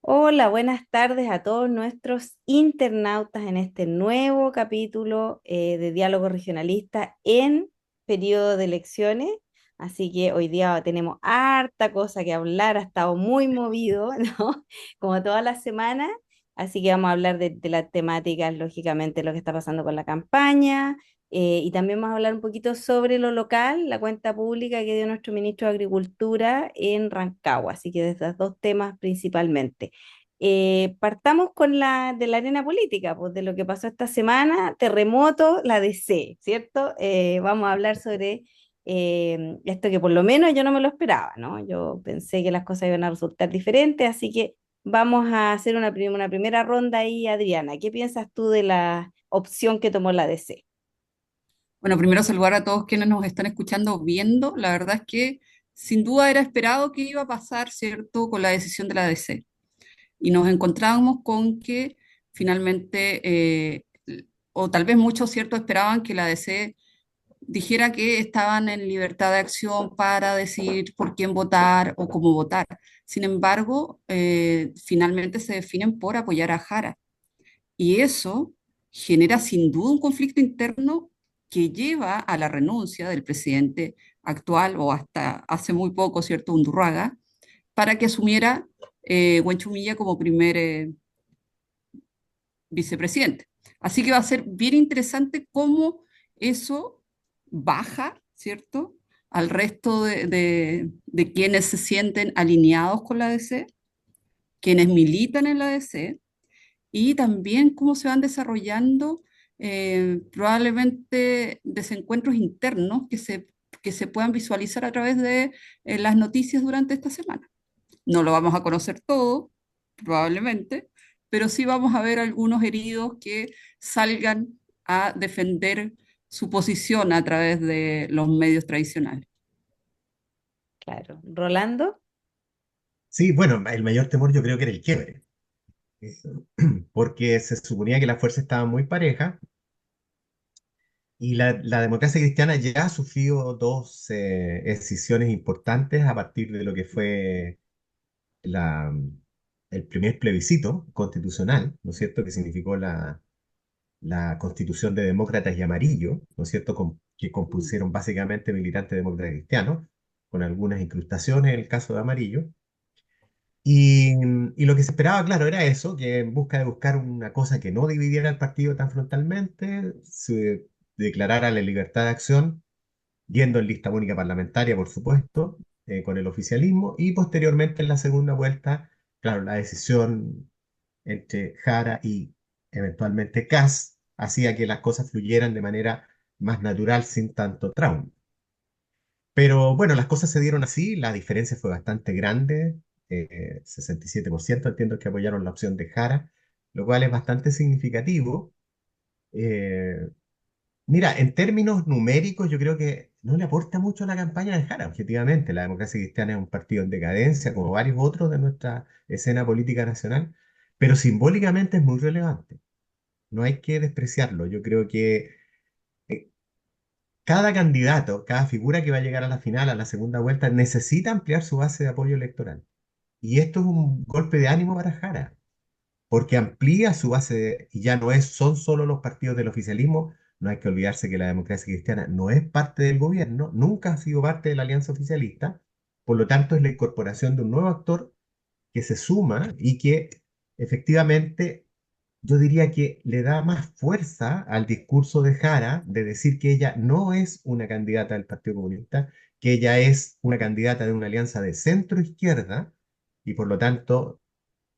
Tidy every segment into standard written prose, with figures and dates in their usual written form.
Hola, buenas tardes a todos nuestros internautas en este nuevo capítulo de Diálogo Regionalista en periodo de elecciones. Así que hoy día tenemos harta cosa que hablar, ha estado muy movido, ¿no? Como toda la semana. Así que vamos a hablar de las temáticas, lógicamente, lo que está pasando con la campaña. Y también vamos a hablar un poquito sobre lo local, la cuenta pública que dio nuestro ministro de Agricultura en Rancagua. Así que de estos dos temas principalmente. Partamos con de la arena política, pues de lo que pasó esta semana, terremoto, la DC, ¿cierto? Vamos a hablar sobre esto que por lo menos yo no me lo esperaba, ¿no? Yo pensé que las cosas iban a resultar diferentes, así que vamos a hacer una primera ronda ahí, Adriana. ¿Qué piensas tú de la opción que tomó la DC? Bueno, primero saludar a todos quienes nos están escuchando, viendo. La verdad es que sin duda era esperado que iba a pasar, ¿cierto?, con la decisión de la DC. Y nos encontramos con que finalmente, o tal vez muchos, ¿cierto?, esperaban que la DC dijera que estaban en libertad de acción para decidir por quién votar o cómo votar. Sin embargo, finalmente se definen por apoyar a Jara. Y eso genera sin duda un conflicto interno que lleva a la renuncia del presidente actual o hasta hace muy poco, ¿cierto?, Undurraga, para que asumiera Huenchumilla como primer vicepresidente. Así que va a ser bien interesante cómo eso baja, ¿cierto?, al resto de quienes se sienten alineados con la DC, quienes militan en la DC, y también cómo se van desarrollando probablemente desencuentros internos que se puedan visualizar a través de las noticias durante esta semana. No lo vamos a conocer todo, probablemente, pero sí vamos a ver algunos heridos que salgan a defender su posición a través de los medios tradicionales. Claro. Rolando. Sí, bueno, el mayor temor yo creo que era el quiebre, eh, porque se suponía que las fuerzas estaban muy parejas y la democracia cristiana ya ha sufrido dos escisiones importantes a partir de lo que fue la, el primer plebiscito constitucional, ¿no es cierto?, que significó la constitución de demócratas y amarillo, ¿no es cierto?, que compusieron básicamente militantes demócratas cristianos, con algunas incrustaciones en el caso de amarillo. Y, y lo que se esperaba, claro, era eso, que en busca de buscar una cosa que no dividiera al partido tan frontalmente, se declarara la libertad de acción, yendo en lista única parlamentaria, por supuesto, con el oficialismo, y posteriormente en la segunda vuelta, claro, la decisión entre Jara y eventualmente Kast hacía que las cosas fluyeran de manera más natural, sin tanto trauma. Pero bueno, las cosas se dieron así, la diferencia fue bastante grande, 67% entiendo que apoyaron la opción de Jara, lo cual es bastante significativo. Eh, Mira, en términos numéricos yo creo que no le aporta mucho a la campaña de Jara, objetivamente. La democracia cristiana es un partido en decadencia, como varios otros de nuestra escena política nacional, pero simbólicamente es muy relevante. No hay que despreciarlo. Yo creo que eh, cada candidato, cada figura que va a llegar a la final, a la segunda vuelta, necesita ampliar su base de apoyo electoral. Y esto es un golpe de ánimo para Jara, porque amplía su base y ya no son solo los partidos del oficialismo. No hay que olvidarse que la democracia cristiana no es parte del gobierno, nunca ha sido parte de la alianza oficialista, por lo tanto es la incorporación de un nuevo actor que se suma y que efectivamente yo diría que le da más fuerza al discurso de Jara de decir que ella no es una candidata del Partido Comunista, que ella es una candidata de una alianza de centro izquierda y por lo tanto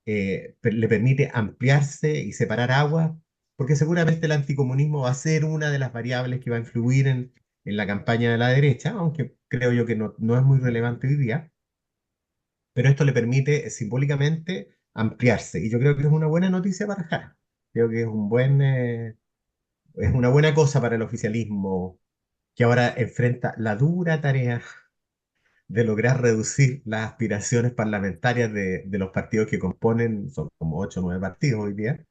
le permite ampliarse y separar aguas, porque seguramente el anticomunismo va a ser una de las variables que va a influir en la campaña de la derecha, aunque creo yo que no es muy relevante hoy día, pero esto le permite simbólicamente ampliarse y yo creo que es una buena noticia para Jara. Creo que es una buena cosa para el oficialismo que ahora enfrenta la dura tarea de lograr reducir las aspiraciones parlamentarias de los partidos que componen, son como 8 o 9 partidos hoy día,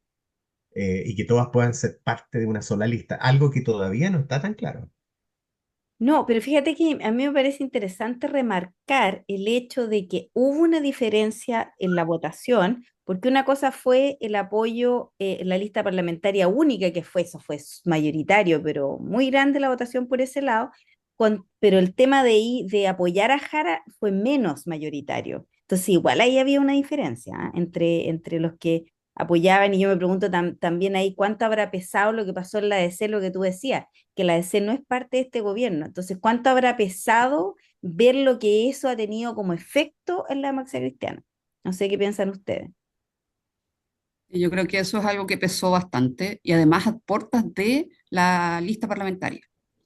y que todas puedan ser parte de una sola lista, algo que todavía no está tan claro. No, pero fíjate que a mí me parece interesante remarcar el hecho de que hubo una diferencia en la votación, porque una cosa fue el apoyo en la lista parlamentaria única, que fue eso, fue mayoritario, pero muy grande la votación por ese lado, pero el tema de apoyar a Jara fue menos mayoritario. Entonces, igual ahí había una diferencia, ¿ah? Entre los que apoyaban, y yo me pregunto también ahí cuánto habrá pesado lo que pasó en la DC, lo que tú decías que la DC no es parte de este gobierno. Entonces, ¿cuánto habrá pesado ver lo que eso ha tenido como efecto en la democracia cristiana? No sé qué piensan ustedes. Y yo creo que eso es algo que pesó bastante y además a puertas de la lista parlamentaria.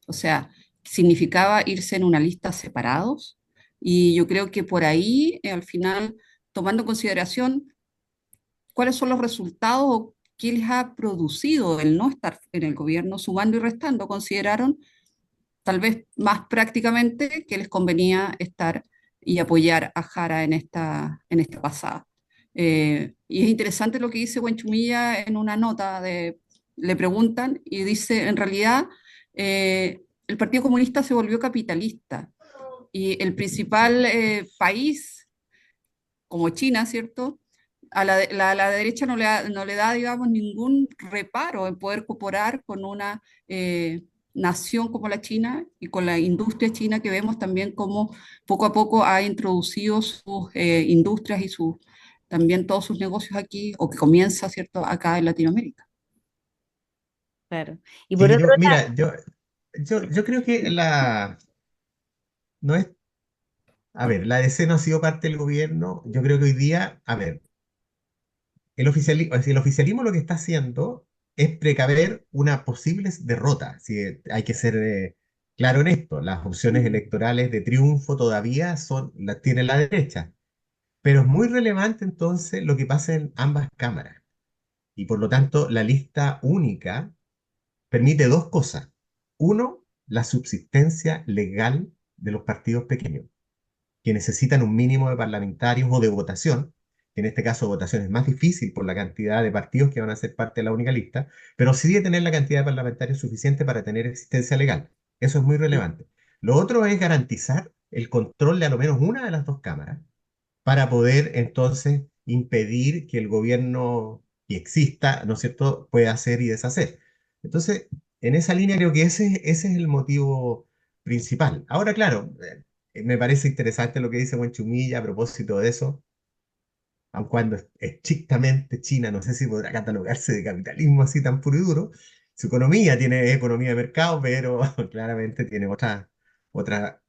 O sea, significaba irse en una lista separados y yo creo que por ahí, al final, tomando en consideración cuáles son los resultados o qué les ha producido el no estar en el gobierno, sumando y restando, consideraron tal vez más prácticamente que les convenía estar y apoyar a Jara en esta pasada. Y es interesante lo que dice Buenchumilla en una nota le preguntan y dice, en realidad, el Partido Comunista se volvió capitalista y el principal país, como China, ¿cierto? La derecha no le da, digamos, ningún reparo en poder cooperar con una nación como la China y con la industria china que vemos también como poco a poco ha introducido sus industrias y también todos sus negocios aquí, o que comienza, ¿cierto?, acá en Latinoamérica. Claro. Y por Sí, otro yo, lado, mira, yo creo que no es, a ver, la DC no ha sido parte del gobierno. Yo creo que hoy día, a ver, el oficialismo lo que está haciendo es precaver una posible derrota. Si hay que ser claro en esto, las opciones electorales de triunfo todavía las tiene la derecha. Pero es muy relevante entonces lo que pasa en ambas cámaras. Y por lo tanto, la lista única permite dos cosas. Uno, la subsistencia legal de los partidos pequeños, que necesitan un mínimo de parlamentarios o de votación, que en este caso votación es más difícil por la cantidad de partidos que van a ser parte de la única lista, pero sí de tener la cantidad de parlamentarios suficiente para tener existencia legal. Eso es muy relevante. Lo otro es garantizar el control de a lo menos una de las dos cámaras para poder entonces impedir que el gobierno que exista, ¿no es cierto?, pueda hacer y deshacer. Entonces, en esa línea creo que ese es el motivo principal. Ahora, claro, me parece interesante lo que dice Chumilla a propósito de eso, aun cuando es estrictamente China, no sé si podrá catalogarse de capitalismo así tan puro y duro. Su economía tiene economía de mercado, pero claramente tiene otras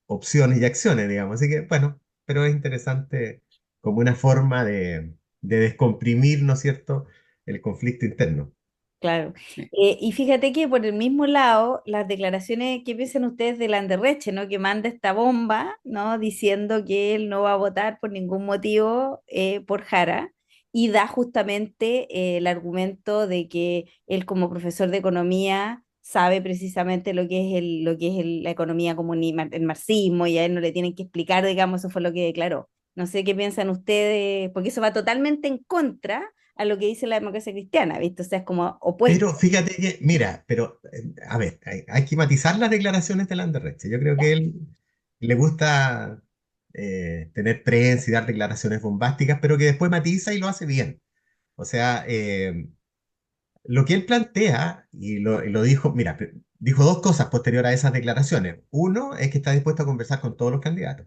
opciones y acciones, digamos. Así que, bueno, pero es interesante como una forma de descomprimir, ¿no es cierto?, el conflicto interno. claro. Sí. Y fíjate que por el mismo lado, las declaraciones, ¿qué piensan ustedes de Landerreche, ¿no? Que manda esta bomba, ¿no? Diciendo que él no va a votar por ningún motivo por Jara y da justamente el argumento de que él como profesor de economía sabe precisamente lo que es la economía el marxismo, y a él no le tienen que explicar, digamos, eso fue lo que declaró. No sé qué piensan ustedes, porque eso va totalmente en contra a lo que dice la democracia cristiana, ¿viste? O sea, es como opuesto. Pero fíjate que, mira, pero a ver, hay que matizar las declaraciones de Landerreche. Yo creo que él le gusta tener prensa y dar declaraciones bombásticas, pero que después matiza y lo hace bien. O sea, lo que él plantea, y lo dijo, mira, dijo dos cosas posterior a esas declaraciones. Uno es que está dispuesto a conversar con todos los candidatos.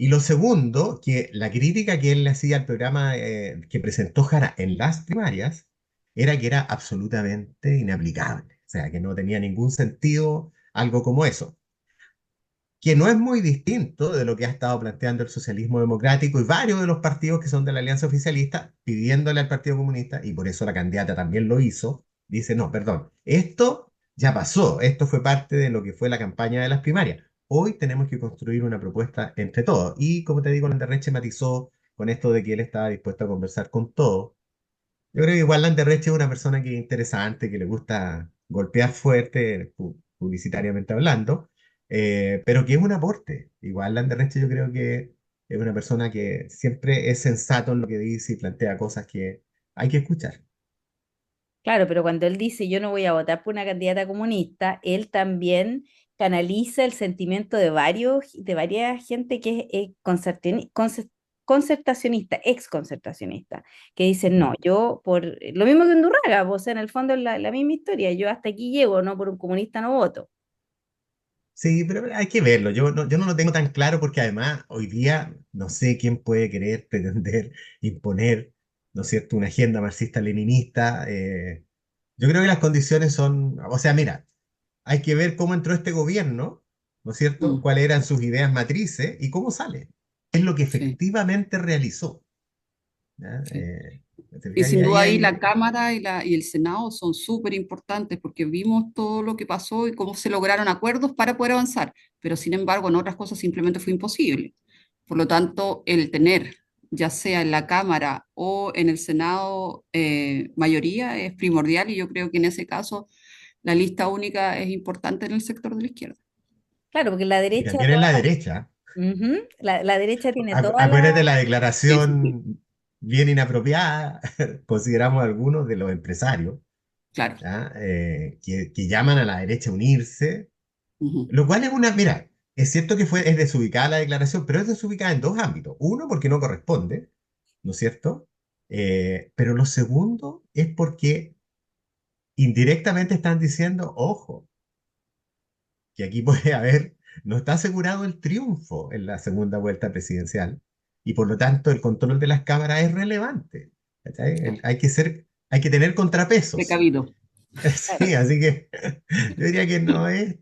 Y lo segundo, que la crítica que él le hacía al programa que presentó Jara en las primarias era que era absolutamente inaplicable. O sea, que no tenía ningún sentido algo como eso. Que no es muy distinto de lo que ha estado planteando el socialismo democrático y varios de los partidos que son de la alianza oficialista, pidiéndole al Partido Comunista, y por eso la candidata también lo hizo, dice, no, perdón, esto ya pasó, esto fue parte de lo que fue la campaña de las primarias. Hoy tenemos que construir una propuesta entre todos. Y como te digo, Landerreche matizó con esto de que él estaba dispuesto a conversar con todos. Yo creo que igual Landerreche es una persona que es interesante, que le gusta golpear fuerte, publicitariamente hablando, pero que es un aporte. Igual Landerreche yo creo que es una persona que siempre es sensato en lo que dice y plantea cosas que hay que escuchar. Claro, pero cuando él dice yo no voy a votar por una candidata comunista, él también canaliza el sentimiento de de varias gente que es concertacionista, ex concertacionista, que dicen, no, yo por lo mismo que Undurraga, pues, o sea, en el fondo es la misma historia, yo hasta aquí llego, no por un comunista no voto. Sí, pero hay que verlo. Yo no lo tengo tan claro porque además hoy día no sé quién puede querer pretender imponer, ¿no es cierto?, una agenda marxista-leninista. Yo creo que las condiciones son, o sea, mira, hay que ver cómo entró este gobierno, ¿no es cierto?, Mm, cuáles eran sus ideas matrices y cómo sale. Es lo que sí, efectivamente realizó. ¿Ya? sí. ¿Te Y fijas? Y sin ahí duda ahí hay, la Cámara y el Senado son súper importantes porque vimos todo lo que pasó y cómo se lograron acuerdos para poder avanzar, pero sin embargo en otras cosas simplemente fue imposible. Por lo tanto, el tener, ya sea en la Cámara o en el Senado, mayoría es primordial y yo creo que en ese caso la lista única es importante en el sector de la izquierda. Claro, porque la y derecha, también en la derecha. ujú, la derecha tiene toda la... Acuérdate la Sí, sí, sí, declaración bien inapropiada, consideramos algunos de los empresarios, claro. ¿ya? Que llaman a la derecha a unirse, Ujú. lo cual es una, mira, es cierto que es desubicada la declaración, pero es desubicada en dos ámbitos. Uno, porque no corresponde, ¿no es cierto? Pero lo segundo es porque indirectamente están diciendo, ojo, que aquí puede haber, no está asegurado el triunfo en la segunda vuelta presidencial y por lo tanto el control de las cámaras es relevante. ¿Cachai? Claro. Hay que tener contrapesos. Precavido. Claro. Sí, así que yo diría que no es,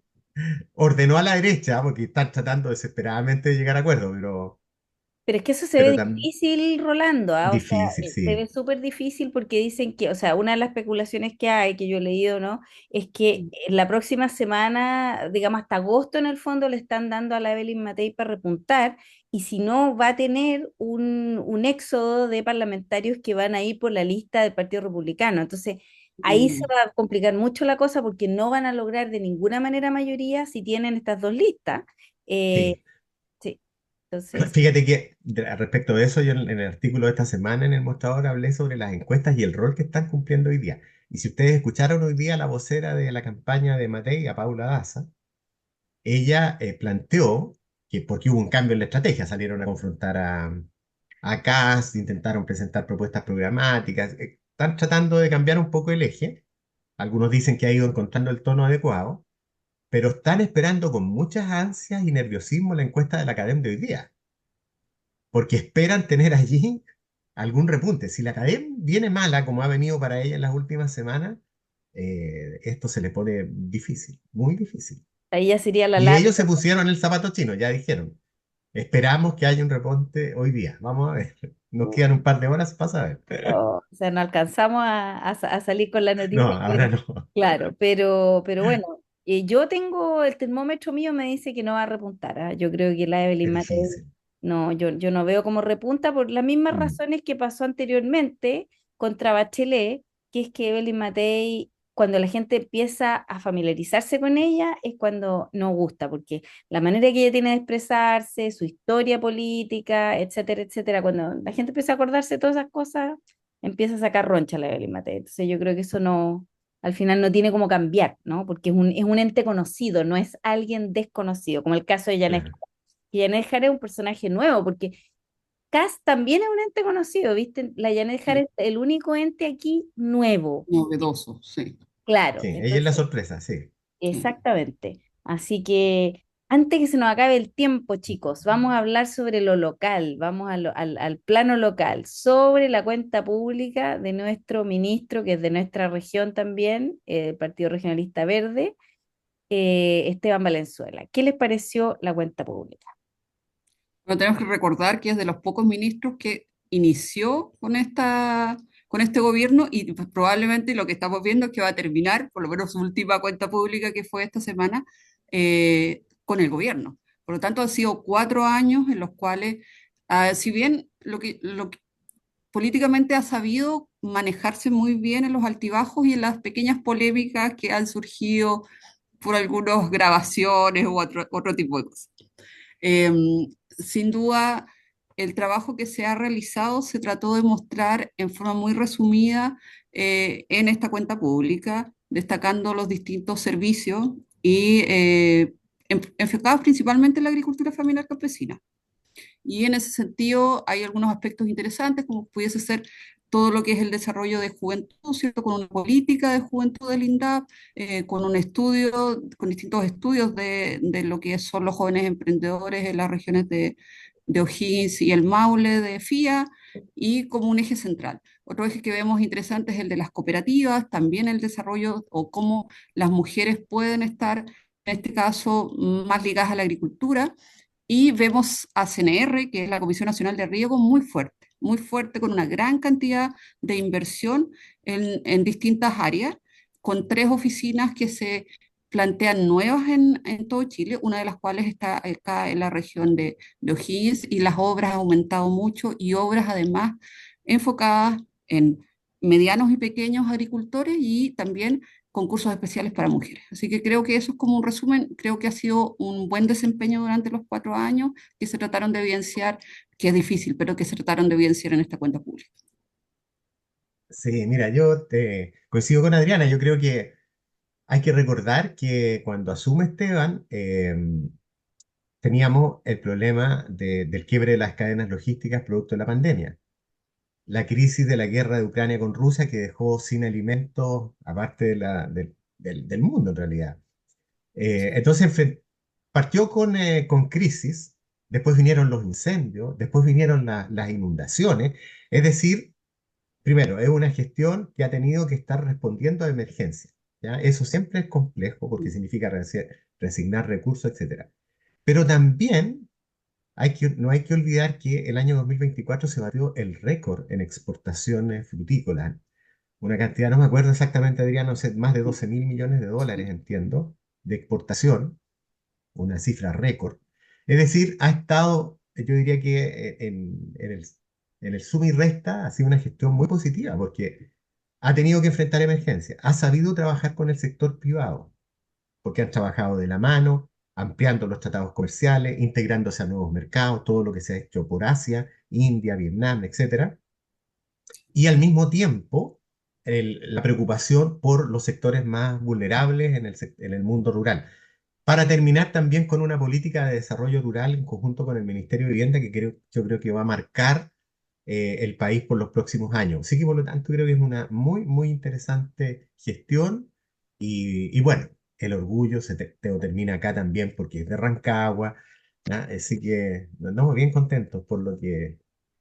ordenó a la derecha porque están tratando desesperadamente de llegar a acuerdo, Pero es que eso se ve pero tan difícil, Rolando, ¿ah? O sea, difícil, se sí. ve súper difícil porque dicen que, o sea, una de las especulaciones que hay, que yo he leído, ¿no? Es que en la próxima semana, digamos hasta agosto en el fondo, le están dando a la Evelyn Matei para repuntar, y si no, va a tener un éxodo de parlamentarios que van a ir por la lista del Partido Republicano. Entonces, ahí se Mm, va a complicar mucho la cosa porque no van a lograr de ninguna manera mayoría si tienen estas dos listas. Eh, Sí. sí, entonces... Fíjate que respecto de eso, yo en el artículo de esta semana en el Mostrador hablé sobre las encuestas y el rol que están cumpliendo hoy día. Y si ustedes escucharon hoy día la vocera de la campaña de Matei, a Paula Daza, ella planteó que porque hubo un cambio en la estrategia, salieron a confrontar a Kast, intentaron presentar propuestas programáticas, están tratando de cambiar un poco el eje. Algunos dicen que ha ido encontrando el tono adecuado, pero están esperando con muchas ansias y nerviosismo la encuesta de la Academia de hoy día porque esperan tener allí algún repunte. Si la cadena viene mala, como ha venido para ella en las últimas semanas, esto se le pone difícil, muy difícil. Ahí ya sería la Y larga. ellos se pusieron el zapato chino, ya dijeron, esperamos que haya un repunte hoy día. Vamos a ver, nos quedan un par de horas para saber. O sea, no alcanzamos a salir con la No, noticia ahora que, no. claro, pero bueno, yo tengo, el termómetro mío me dice que no va a repuntar, ¿ah? Yo creo que la Es Evelyn Matei, difícil. no, yo no veo cómo repunta por las mismas Mm, razones que pasó anteriormente contra Bachelet, que es que Evelyn Matei, cuando la gente empieza a familiarizarse con ella, es cuando no gusta, porque la manera que ella tiene de expresarse, su historia política, etcétera, etcétera, cuando la gente empieza a acordarse de todas esas cosas, empieza a sacar roncha la Evelyn Matei. Entonces yo creo que eso no, al final no tiene como cambiar, ¿no? Porque es un ente conocido, no es alguien desconocido, como el caso de Janet. claro. Y Janet Jara es un personaje nuevo, porque Cass también es un ente conocido, ¿viste? La Janet Jara sí, es el único ente aquí nuevo, novedoso, sí, claro. Sí, ella es la Entonces, sorpresa, sí. sí. exactamente. Así que antes que se nos acabe el tiempo, chicos, vamos a hablar sobre lo local, vamos al plano local, sobre la cuenta pública de nuestro ministro, que es de nuestra región también, el Partido Regionalista Verde, Esteban Valenzuela. ¿Qué les pareció la cuenta pública? Pero tenemos que recordar que es de los pocos ministros que inició con este gobierno y pues, probablemente lo que estamos viendo es que va a terminar, por lo menos su última cuenta pública que fue esta semana, con el gobierno. Por lo tanto, han sido 4 años en los cuales, si bien políticamente ha sabido manejarse muy bien en los altibajos y en las pequeñas polémicas que han surgido por algunas grabaciones u otro tipo de cosas. Eh, Sin duda, el trabajo que se ha realizado se trató de mostrar en forma muy resumida en esta cuenta pública, destacando los distintos servicios y enfocados principalmente en la agricultura familiar campesina. Y en ese sentido hay algunos aspectos interesantes, como pudiese ser todo lo que es el desarrollo de juventud, ¿cierto? Con una política de juventud del INDAP, con un estudio, con distintos estudios de lo que son los jóvenes emprendedores en las regiones de O'Higgins y el Maule de FIA, y como un eje central. Otro eje que vemos interesante es el de las cooperativas, también el desarrollo o cómo las mujeres pueden estar, en este caso, más ligadas a la agricultura, y vemos a CNR, que es la Comisión Nacional de Riego, muy fuerte, con una gran cantidad de inversión en distintas áreas, con 3 oficinas que se plantean nuevas en todo Chile, una de las cuales está acá en la región de O'Higgins, y las obras han aumentado mucho, y obras además enfocadas en medianos y pequeños agricultores, y también concursos especiales para mujeres. Así que creo que eso es como un resumen. Creo que ha sido un buen desempeño durante los 4 años que se trataron de evidenciar, que es difícil, pero que se trataron de evidenciar en esta cuenta pública. Sí, mira, yo te coincido con Adriana. Yo creo que hay que recordar que cuando asume Esteban, teníamos el problema del quiebre de las cadenas logísticas producto de la pandemia. La crisis de la guerra de Ucrania con Rusia que dejó sin alimentos, aparte del mundo en realidad. Entonces partió con crisis, después vinieron los incendios, después vinieron las inundaciones. Es decir, primero, es una gestión que ha tenido que estar respondiendo a emergencias. ¿Ya? Eso siempre es complejo porque significa resignar recursos, etcétera. Pero también no hay que olvidar que el año 2024 se batió el récord en exportaciones frutícolas. Una cantidad, no me acuerdo exactamente, Adrián, no sé, más de 12.000 millones de dólares, entiendo, de exportación, una cifra récord. Es decir, ha estado, yo diría que en el suma y resta ha sido una gestión muy positiva porque ha tenido que enfrentar emergencias, ha sabido trabajar con el sector privado, porque han trabajado de la mano, ampliando los tratados comerciales, integrándose a nuevos mercados, todo lo que se ha hecho por Asia, India, Vietnam, etcétera, y al mismo tiempo la preocupación por los sectores más vulnerables en el mundo rural. Para terminar también con una política de desarrollo rural en conjunto con el Ministerio de Vivienda que yo creo que va a marcar el país por los próximos años. Así que por lo tanto creo que es una muy, muy interesante gestión y bueno, el orgullo te termina acá también porque es de Rancagua, ¿ya? Así que nos estamos bien contentos por lo que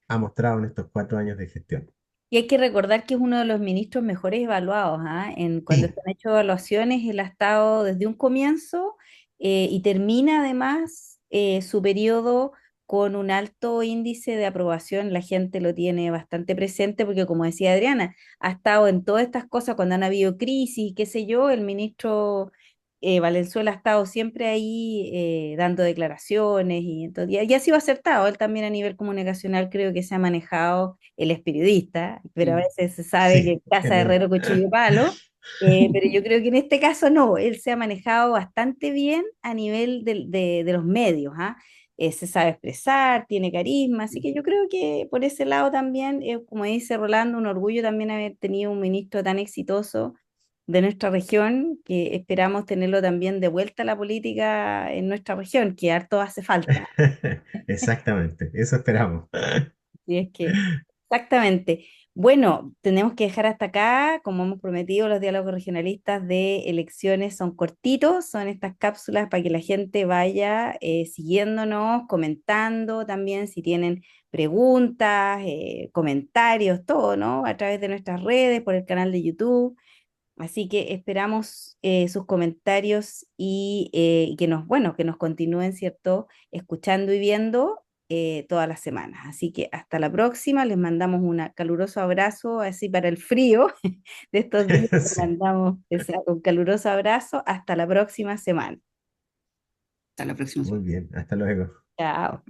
ha mostrado en estos 4 años de gestión. Y hay que recordar que es uno de los ministros mejores evaluados, ¿ah? Cuando Sí, se han hecho evaluaciones, él ha estado desde un comienzo y termina además su periodo con un alto índice de aprobación. La gente lo tiene bastante presente porque, como decía Adriana, ha estado en todas estas cosas cuando han habido crisis, qué sé yo, el ministro Valenzuela ha estado siempre ahí dando declaraciones y ha sido acertado. Él también a nivel comunicacional creo que se ha manejado, él es periodista, pero a Sí. veces se sabe que sí, casa de herrero cuchillo palo, pero yo creo que en este caso no, él se ha manejado bastante bien a nivel de los medios, ¿ah? Se sabe expresar, tiene carisma, así que yo creo que por ese lado también, como dice Rolando, un orgullo también haber tenido un ministro tan exitoso de nuestra región, que esperamos tenerlo también de vuelta a la política en nuestra región, que harto hace falta. exactamente, eso esperamos. Y es que, exactamente. Bueno, tenemos que dejar hasta acá, como hemos prometido, los diálogos regionalistas de elecciones son cortitos, son estas cápsulas para que la gente vaya siguiéndonos, comentando también si tienen preguntas, comentarios, todo, ¿no? A través de nuestras redes, por el canal de YouTube. Así que esperamos sus comentarios y que bueno, que nos continúen, ¿cierto? Escuchando y viendo todas las semanas. Así que hasta la próxima, les mandamos un caluroso abrazo, así para el frío de estos días, les Sí, mandamos un caluroso abrazo. Hasta la próxima semana. Hasta la próxima muy semana. bien, hasta luego. Chao.